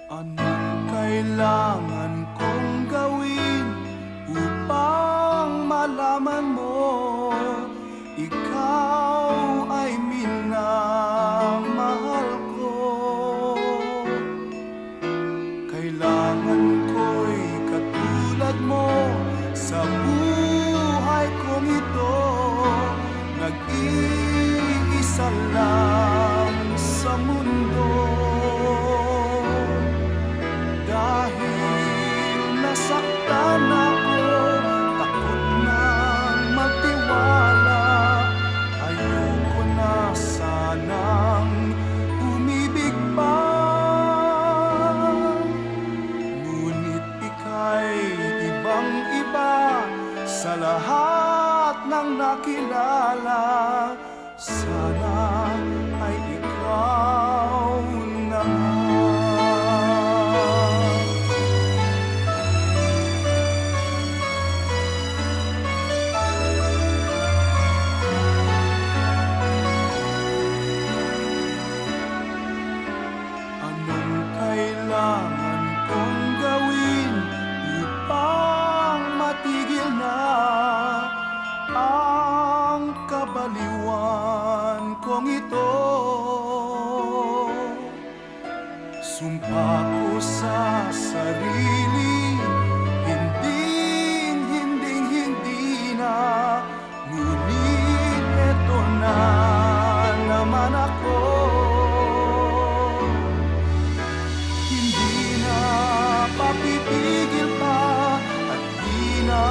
Anong kailangan kong gawin upang malaman mo ikaw ay minamahal ko? Kailangan ko'y katulad mo sa buhay kong ito, nag-iisa lang sa mundo. Dahil nasaktan ako, takot nang magtiwala, ayoko na sanang umibig pa. Ngunit ika'y ibang-iba sa lahat ng nakilala. Sana ay ikaw na nga. Anong kailangan kong gawin upang matigil na ang kabaliwan kong ito? Sumpa ko sa sarili, hindi na, ngunit eto na naman ako. Hindi na papipigil pa at di na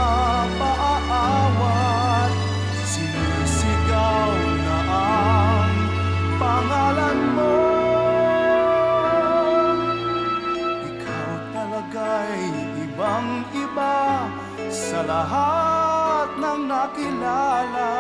paaawat, sinisigaw na ang pangalan mo. Ikaw talaga'y ibang-iba sa lahat ng nakilala.